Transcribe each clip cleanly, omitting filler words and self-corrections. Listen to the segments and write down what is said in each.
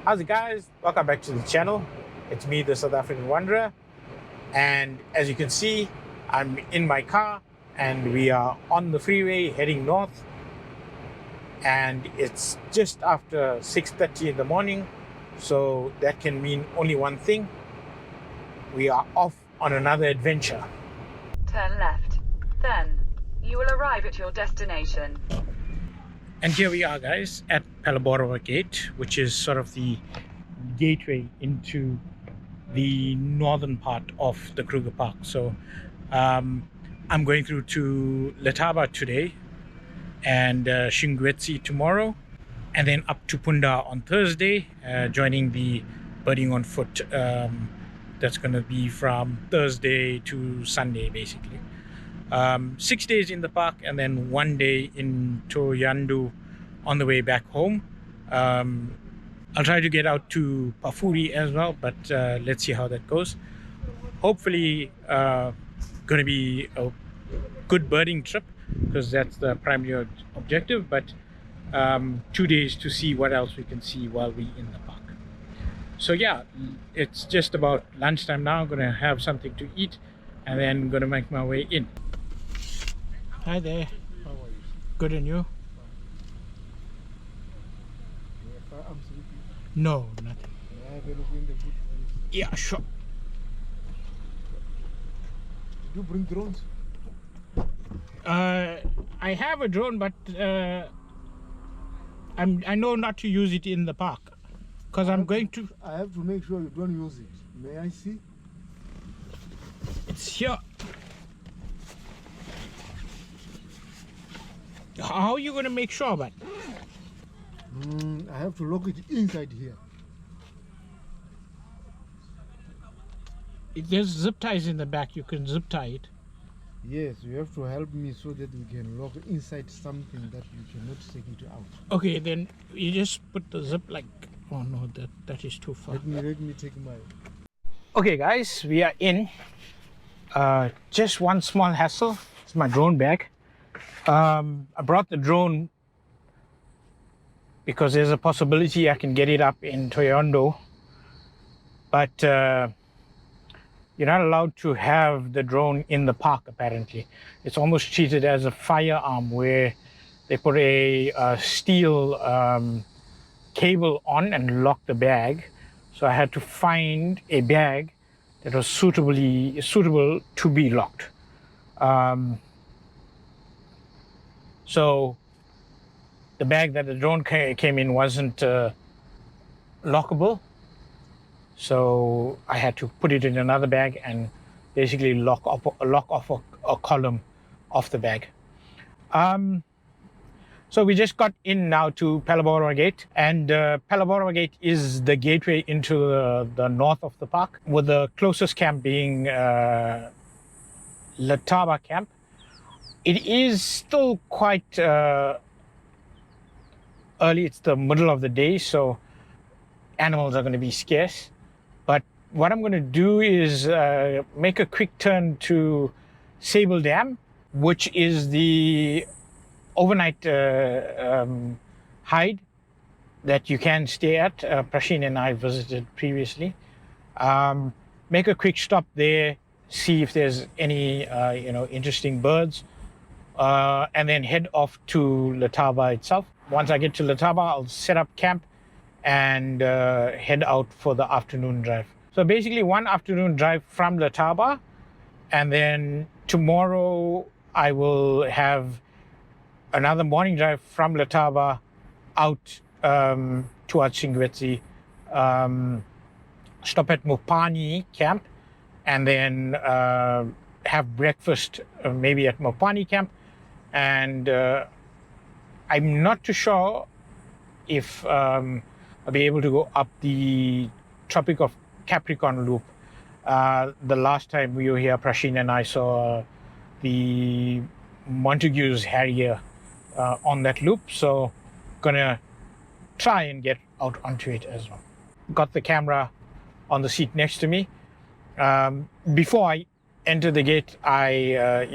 How's it, guys? Welcome back to the channel. It's me, the South African Wanderer, and as you can see, I'm in my car and we are on the freeway heading north, and it's just after 6:30 in the morning, so that can mean only one thing: we are off on another adventure. Turn left. Then you will arrive at your destination. And here we are, guys, at Phalaborwa Gate, which is sort of the gateway into the northern part of the Kruger Park. So I'm going through to Letaba today, and Shingwetsi tomorrow, and then up to Punda on Thursday, joining the birding on foot. That's going to be from Thursday to Sunday, basically. 6 days in the park, and then 1 day in Thohoyandou on the way back home. I'll try to get out to Pafuri as well, but let's see how that goes. Hopefully going to be a good birding trip, because that's the primary objective, but 2 days to see what else we can see while we're in the park. So yeah, it's just about lunchtime now. I'm going to have something to eat and then going to make my way in. Hi there. How are you? Good, and you? Absolutely. No, nothing. May I have a look in the boot, please? Yeah, sure. Did you bring drones? I have a drone, but I know not to use it in the park, because I'm going to. I have to make sure you don't use it. May I see? It's here. How are you going to make sure, but? I have to lock it inside here. If there's zip ties in the back, you can zip tie it. Yes, you have to help me so that we can lock it inside something that you cannot take it out. Okay, then you just put the zip like. Oh no, that is too far. Let me take my. Okay, guys, we are in. Just one small hassle. It's my drone bag. I brought the drone because there's a possibility I can get it up in Thohoyandou, but you're not allowed to have the drone in the park, apparently. It's almost treated as a firearm, where they put a steel cable on and lock the bag. So I had to find a bag that was suitable to be locked. So the bag that the drone came in wasn't lockable, so I had to put it in another bag and basically lock off a column of the bag. So we just got in now to Phalaborwa Gate, and Phalaborwa Gate is the gateway into the north of the park, with the closest camp being Letaba camp. It is still quite early. It's the middle of the day, so animals are going to be scarce. But what I'm going to do is make a quick turn to Sable Dam, which is the overnight hide that you can stay at. Prashin and I visited previously. Make a quick stop there, see if there's any interesting birds, and then head off to Letaba itself. Once I get to Letaba, I'll set up camp and head out for the afternoon drive. So basically one afternoon drive from Letaba, and then tomorrow I will have another morning drive from Letaba out towards Shingwetsi, stop at Mopani camp, and then have breakfast maybe at Mopani camp. And I'm not too sure if I'll be able to go up the Tropic of Capricorn loop. The last time we were here, Prashin and I saw the Montague's Harrier on that loop, so gonna try and get out onto it as well. Got the camera on the seat next to me. Before I enter the gate, I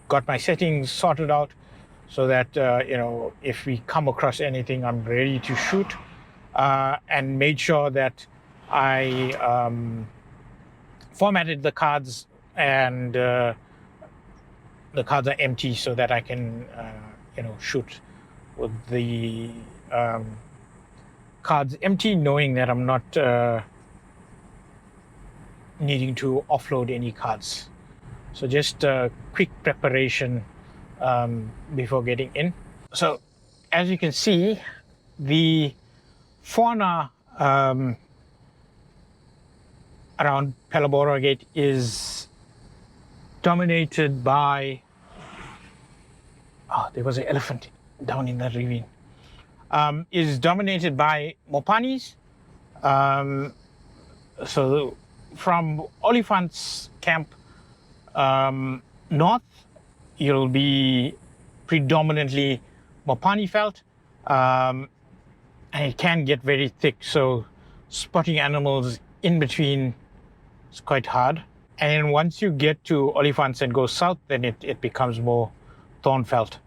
got my settings sorted out so that if we come across anything, I'm ready to shoot. and made sure that I formatted the cards, and the cards are empty so that I can shoot with the cards empty, knowing that I'm not needing to offload any cards. So just a quick preparation before getting in. So as you can see, the fauna around Phalaborwa Gate is dominated by, there was an elephant down in that ravine, is dominated by mopanis. So from Oliphant's camp north, you'll be predominantly mopani felt, and it can get very thick, so spotting animals in between is quite hard. And once you get to Oliphants and go south, then it becomes more thorn felt,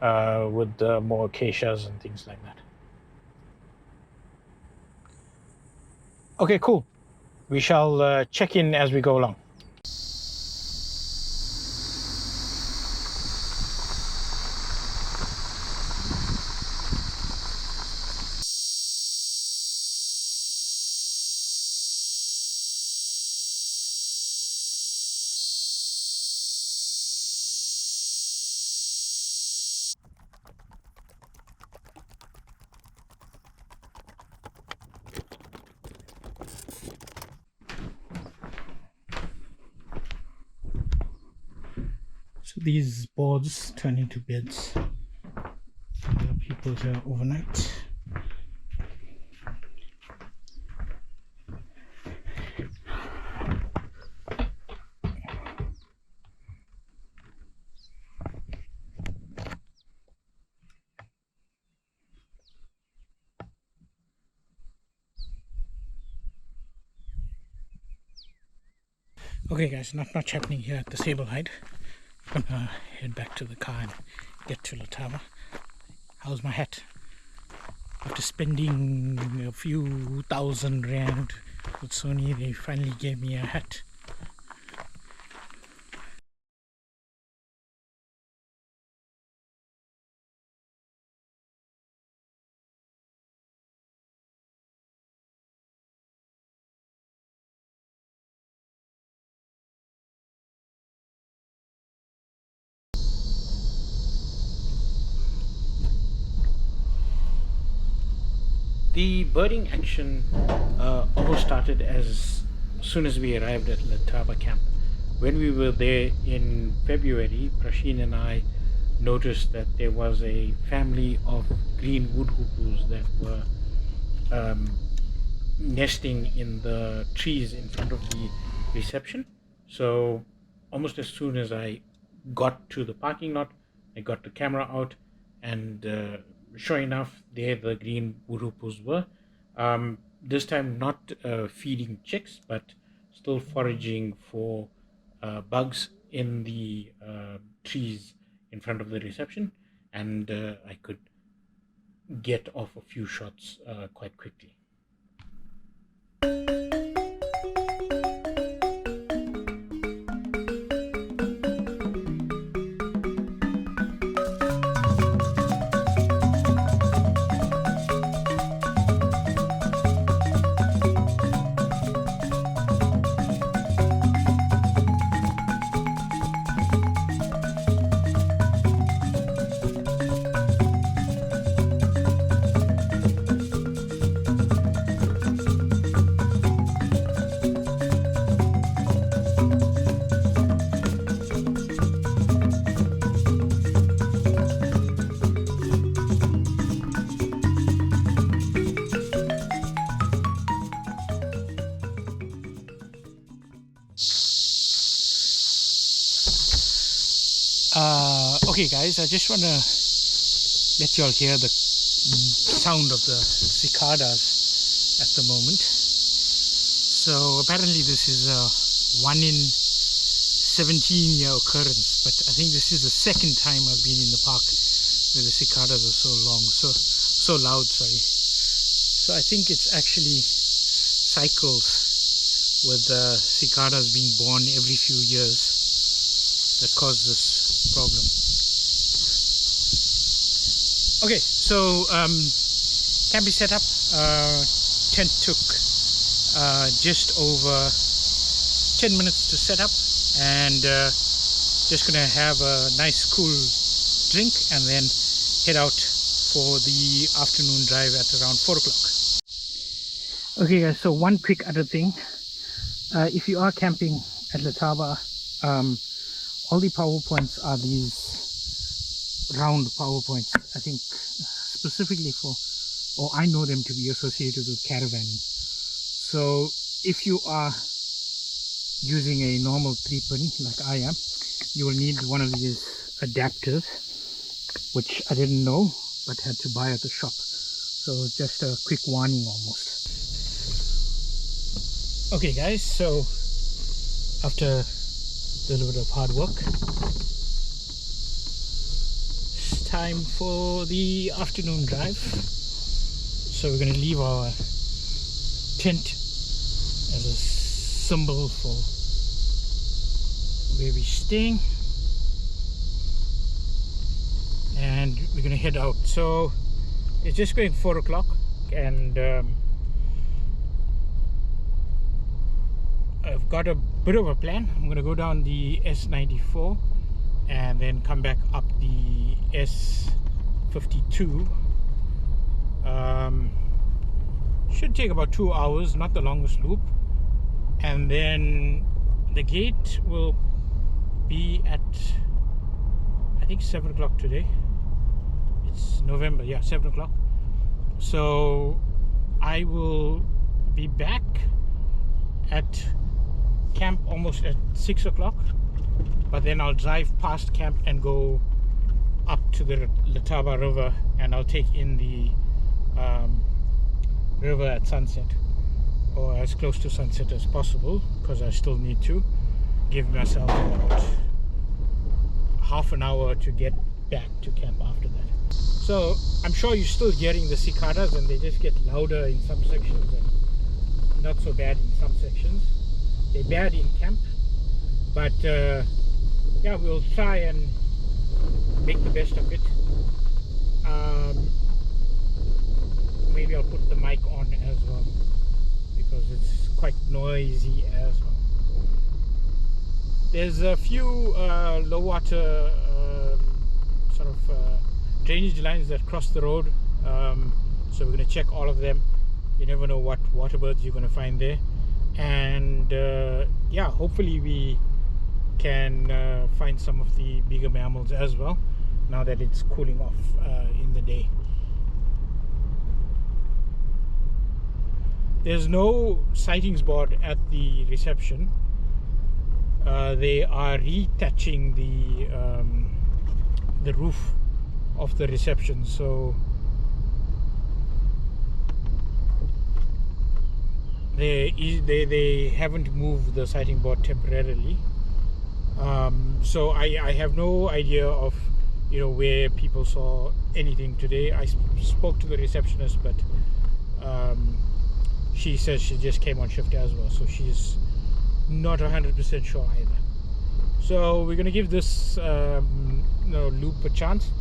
with more acacias and things like that. Okay, cool. We shall check in as we go along. So these boards turn into beds. People here overnight. Okay guys, not much happening here at the Sable Hide. I'm gonna head back to the car and get to Letaba. How's my hat? After spending a few thousand rand with Sony, they finally gave me a hat. The birding action almost started as soon as we arrived at Letaba camp. When we were there in February, Prasheen and I noticed that there was a family of green wood hoopus that were nesting in the trees in front of the reception. So almost as soon as I got to the parking lot, I got the camera out, and sure enough, there the green wood hoopus were. This time not feeding chicks, but still foraging for bugs in the trees in front of the reception, and I could get off a few shots quite quickly. Okay guys, I just want to let you all hear the sound of the cicadas at the moment. So apparently this is a 1 in 17-year occurrence, but I think this is the second time I've been in the park where the cicadas are so loud, sorry. So I think it's actually cycles with cicadas being born every few years that cause this problem. Okay, so camp is set up. Tent took just over 10 minutes to set up, and just gonna have a nice cool drink and then head out for the afternoon drive at around 4 o'clock. Okay guys, so one quick other thing. If you are camping at Letaba, all the power points are these round power points. I think specifically for, or I know them to be associated with caravanning. So if you are using a normal 3-pin like I am, you will need one of these adapters, which I didn't know but had to buy at the shop. So just a quick warning almost. Okay guys, so after a little bit of hard work, it's time for the afternoon drive. So we're going to leave our tent as a symbol for where we're staying, and we're going to head out. So it's just going 4 o'clock, and I've got a bit of a plan. I'm going to go down the S94 and then come back up the S52. Should take about 2 hours, not the longest loop, and then the gate will be at, I think, 7 o'clock today. It's November, yeah, 7 o'clock. So I will be back at camp almost at 6 o'clock, but then I'll drive past camp and go up to the Letaba river, and I'll take in the river at sunset, or as close to sunset as possible, because I still need to give myself about half an hour to get back to camp after that. So I'm sure you're still hearing the cicadas, and they just get louder in some sections and not so bad in some sections. They're bad in camp, but yeah, we'll try and make the best of it. Maybe I'll put the mic on as well, because it's quite noisy as well. There's a few low water sort of drainage lines that cross the road, so we're going to check all of them. You never know what water birds you're going to find there, and yeah, hopefully we can find some of the bigger mammals as well, now that it's cooling off in the day. There's no sightings board at the reception. They are retouching the roof of the reception, so they haven't moved the sighting board temporarily. So I have no idea of, you know, where people saw anything today. I spoke to the receptionist, but she says she just came on shift as well, so she's not 100% sure either. So we're gonna give this loop a chance.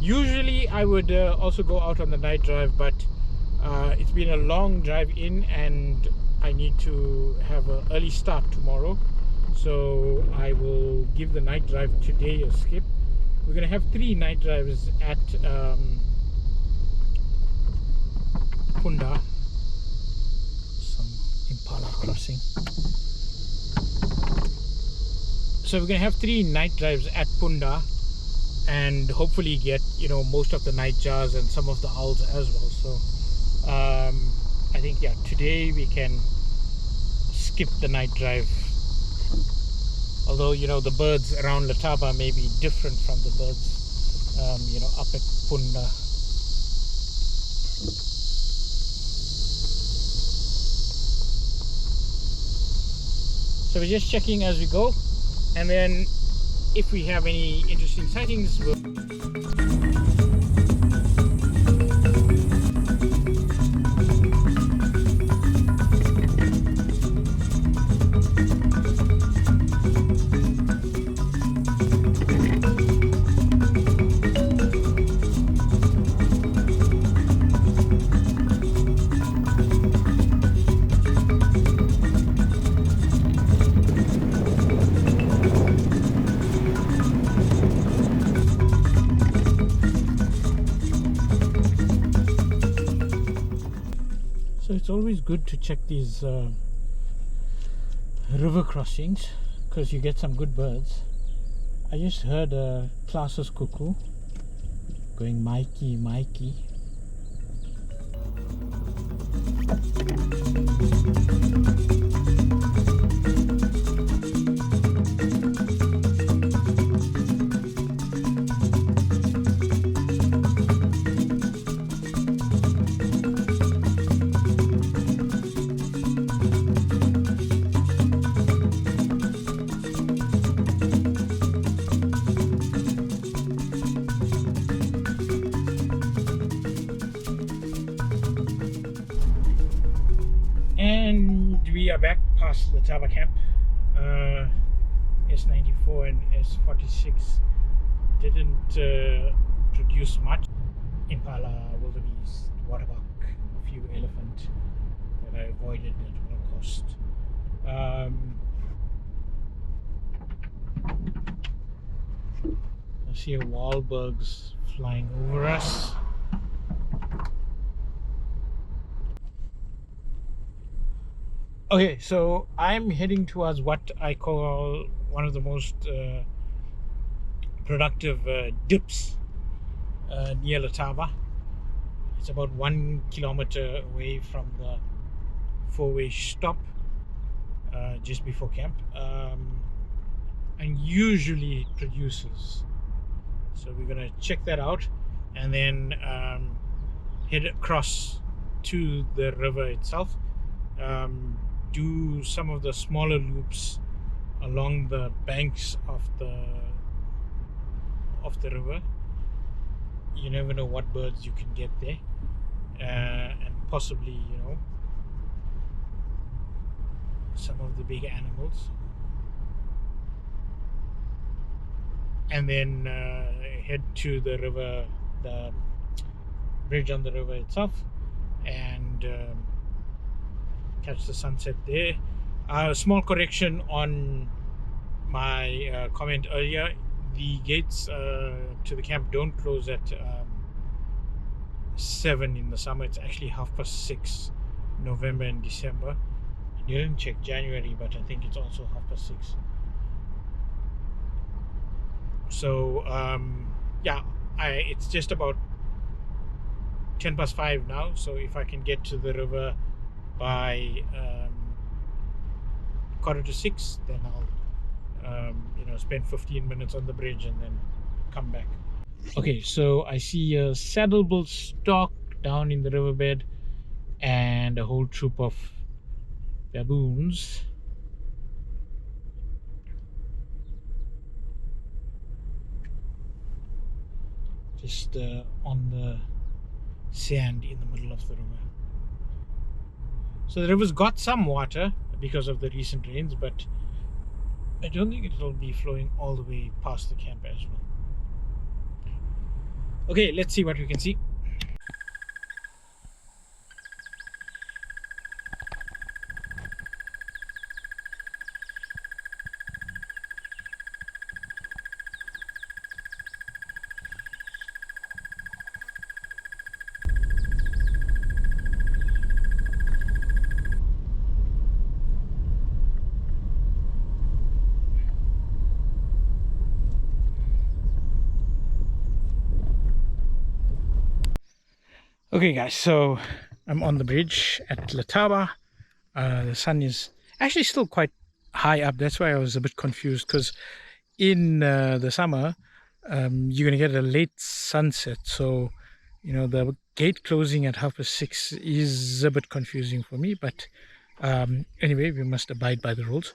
Usually I would also go out on the night drive, but it's been a long drive in, and I need to have an early start tomorrow, so I will give the night drive today a skip. We're gonna have 3 night drives at Punda. Some impala crossing. So we're gonna have 3 night drives at Punda, and hopefully get, you know, most of the nightjars and some of the owls as well. So I think, yeah, today we can skip the night drive, although, you know, the birds around Letaba may be different from the birds you know, up at Punda. So we're just checking as we go, and then if we have any interesting sightings, we'll it's always good to check these river crossings because you get some good birds. I just heard a Klaas's cuckoo going Mikey, Mikey. And we are back past the Letaba camp. S94 and S46 didn't produce much. Impala, wildebeest, waterbuck, a few elephant that I avoided at all cost. I see a Wahlbergs flying over us. Okay, so I'm heading towards what I call one of the most productive dips near Letaba. It's about 1 kilometer away from the four-way stop just before camp, and usually it produces. So we're gonna check that out and then head across to the river itself. Do some of the smaller loops along the banks of the river. You never know what birds you can get there, and possibly, you know, some of the big animals. And then head to the river, the bridge on the river itself, and catch the sunset there. A small correction on my comment earlier. The gates to the camp don't close at 7 in the summer. It's actually 6:30 November and December. I didn't check January, but I think it's also 6:30. So yeah, it's just about 5:10 now. So if I can get to the river by 5:45, then I'll you know, spend 15 minutes on the bridge and then come back. Okay, so I see a saddlebull stock down in the riverbed and a whole troop of baboons. Just on the sand in the middle of the river. So the river's got some water because of the recent rains, but I don't think it'll be flowing all the way past the camp as well. Okay, let's see what we can see. Okay guys, so I'm on the bridge at Letaba. The sun is actually still quite high up. That's why I was a bit confused, because in the summer you're gonna get a late sunset, so you know the gate closing at 6:30 is a bit confusing for me, but anyway, we must abide by the rules.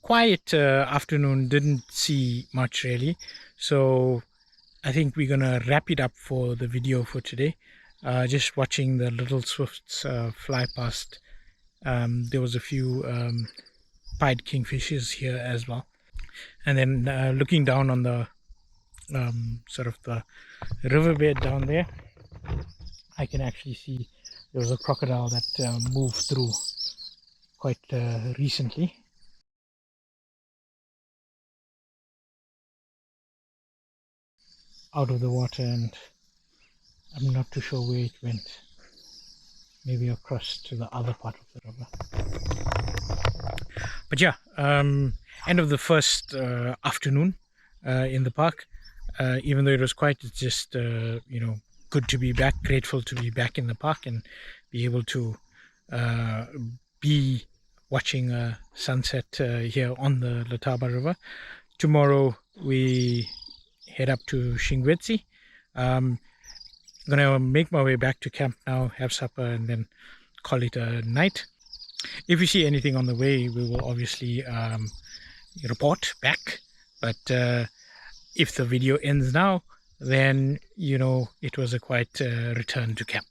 Quiet afternoon, didn't see much really, so I think we're gonna wrap it up for the video for today. Just watching the little swifts fly past. There was a few pied kingfishers here as well, and then looking down on the sort of the riverbed down there, I can actually see there was a crocodile that moved through quite recently. Out of the water, and I'm not too sure where it went. maybe across to the other part of the river. But yeah, end of the first afternoon in the park. Even though it was quiet, it's just good to be back, grateful to be back in the park and be able to be watching a sunset here on the Letaba River. Tomorrow we head up to Shingwetsi. I'm gonna make my way back to camp now, have supper, and then call it a night. If we see anything on the way, we will obviously report back. But if the video ends now, then it was a quiet return to camp.